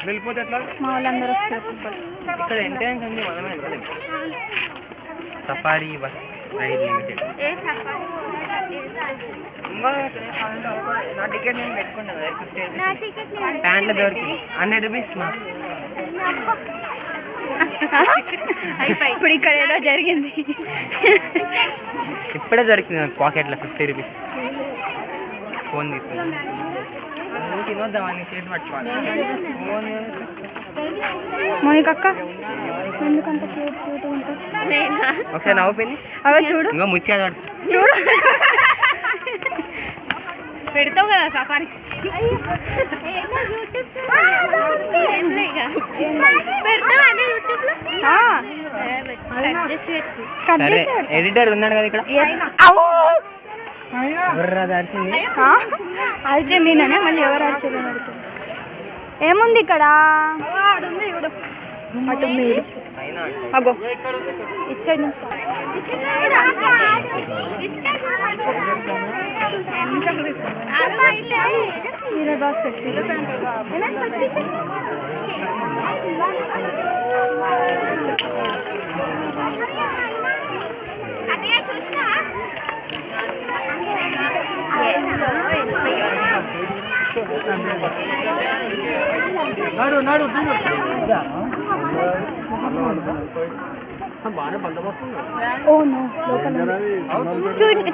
వెళ్ళిపోతే ఎట్లా మా వాళ్ళందరూ వస్తారు ఇక్కడ ఎంట్రన్స్ ఉంది మనమే వెళ్ళలేదు సఫారీ బస్ రైడ్ లిమిటెడ్ నా టికెట్ నేను పెట్టుకుంటాను 50 ప్యాంట్లో దొరికింది 100 రూపీస్ ఇప్పుడు ఇక్కడ ఏదో జరిగింది ఇప్పుడే దొరికింది నాకు పాకెట్లో 50 రూపీస్ ఫోన్ తీసుకుంది తినొద్దామని చేతి పట్టుకోవాలి ఫోన్ మోనికక్క ఎందుకంత క్యూట్ క్యూట్ ఉంటుంది ఒకసారి నవ్వుపోయింది అవ చూడు ఇంకా ముచ్చేది చూడు పెడతావు కదా సఫారీ ఎడిటర్ ఉన్నాడు కదా ఇక్కడ అరిచింది నేనే మళ్ళీ ఎవరు అరిచింది అడుగుతుంది ఏముంది ఇక్కడ అటుంది అగో ఇటు సైడ్ నుంచి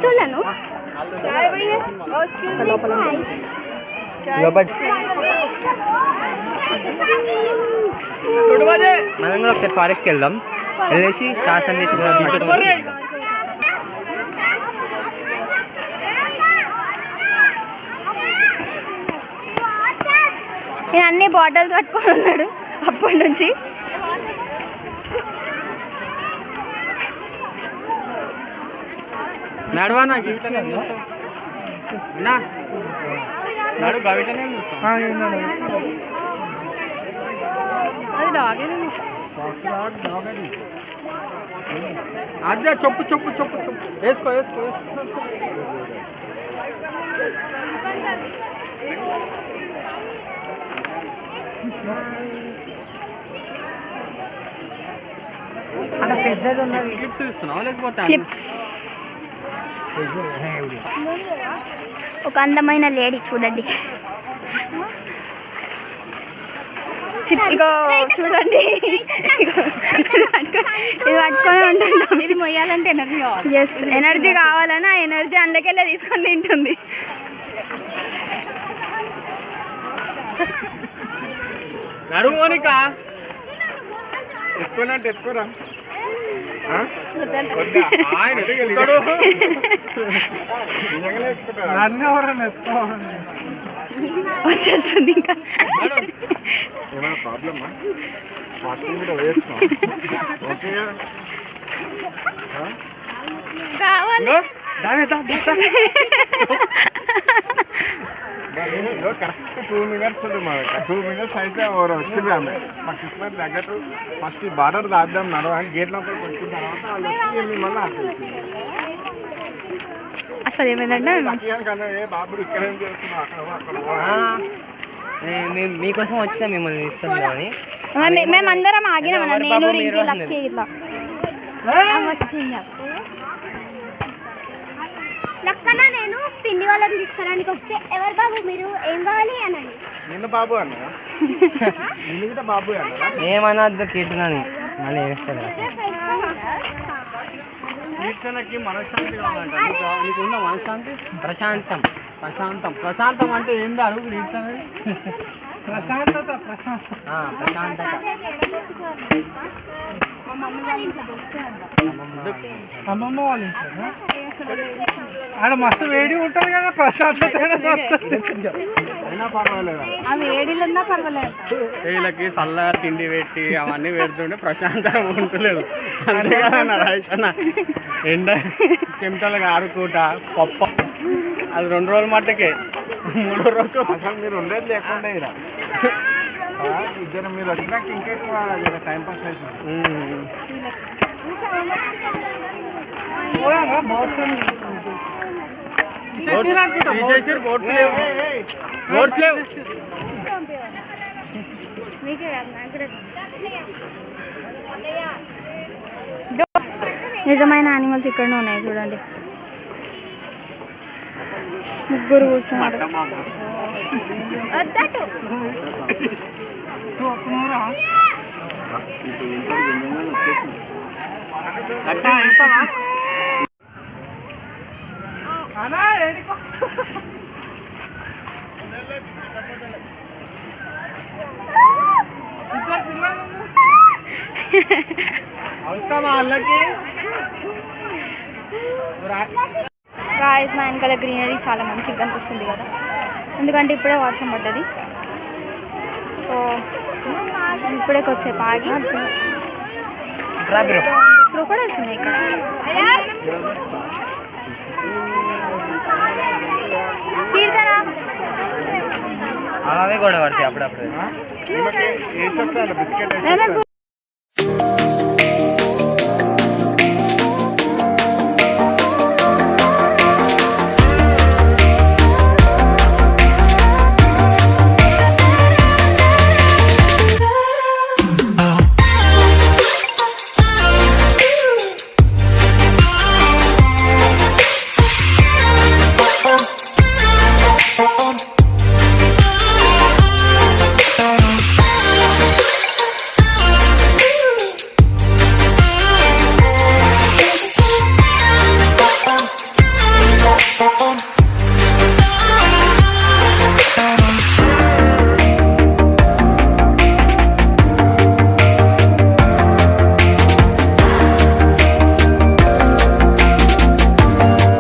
చూడలేను మనం కూడా ఒకసారి ఫారెస్ట్కి వెళ్దాం వెళ్ళేసి శాసన నేను అన్ని బాటిల్స్ పట్టుకొని ఉన్నాడు అప్పటి నుంచి నడవా నాకు అదే చెప్పు చెప్పు చెప్పు చెప్పు వేసుకో వేసుకో అలా పెద్దది ఉన్నది క్లిప్స్ ఇస్తున్నావా లేకపోతే క్లిప్స్ ఒక అందమైన లేడీ చూడండి ఇగో చూడండి ఇది పట్టుకొని ఉంటున్నాం ఇది మొయ్యాలంటే ఎనర్జీ కావాలి ఎస్ ఎనర్జీ కావాలని ఆ ఎనర్జీ అందులోకెళ్ళే తీసుకొని తింటుంది నడుమోనికా ఎత్తుకున్నట్టు ఎత్తుకురా వచ్చేస్తుంది ఇంకా ఏమైనా ప్రాబ్లమా ఫాస్టింగ్ కూడా కావాలి కరెక్ట్ 2 minutes ఉంటుంది మాకు 2 minutes అయితే ఎవరు వచ్చింది ఆమె మా కిస్మత్ తగ్గట్టు ఫస్ట్ ఈ బార్డర్ దాద్దాం నడవని గేట్ లోపలికి వచ్చిన తర్వాత వాళ్ళు వచ్చి మిమ్మల్ని ఆపేసింది అసలు ఏమైందంటే బాబు ఇక్కడ ఏం చేస్తున్నావు అక్కడ మీకోసం వచ్చినా మిమ్మల్ని ఇస్తాం మేమందరం ఆగినాం నేను ఇంటి లక్కీ ఇట్లా లక్కన నేను పిండి వాళ్ళని తీసుకురానికి వస్తే ఎవరు బాబు మీరు ఏం కావాలి అనండి నిన్న బాబు అన్నా నిన్న కూడా బాబు అన్నా ఏమనద్దు కీర్తనని మళ్ళీ వేస్తాడు కీర్తనకి మనశ్శాంతి కావాలంట నీకున్న మనశ్శాంతి ప్రశాంతం ప్రశాంతం ప్రశాంతం అంటే ఏందో అడుగు కీర్తన ప్రశాంతత ప్రశాంతత అమ్మమ్మ వాళ్ళ ఆడ మస్తు వేడి ఉంటుంది కదా ప్రశాంతత అయినా పర్వాలేదు వేడిలున్నా పర్వాలేదు వీళ్ళకి చల్లగా తిండి పెట్టి అవన్నీ పెడుతుంటే ప్రశాంతంగా ఉంటలేదు అంతే కదా రైతన్న ఎండ చెమటలుగా ఆరుకూట పప్పు అది 2 రోజుల మట్టుకే మూడో రోజు అసలు మీరు ఉండేది లేకుండా ఇక్కడ ఇద్దరు మీరు వచ్చినాక ఇంకెక్కువ టైం పాస్ అవుతుంది. బోర్డ్స్ లేవు. నిజమైన యానిమల్స్ ఇక్కడనే ఉన్నాయి చూడండి. ముగ్గురు కూర్చున్నారు. అవసరమా వాళ్ళకి? గాయస్ మా వెనకాల గ్రీనరీ చాలా మంచిగా కనిపిస్తుంది కదా, ఎందుకంటే ఇప్పుడే వర్షం పడ్డది. సో ఇప్పుడే కొద్దిసేపు ఆగి క్రొకోడైల్స్ ఉన్నాయి ఇక్కడ. అవే కూడా పడతాయి అప్పుడప్పుడు. వేసేస్తారు బిస్కెట్ వేసేస్తారు.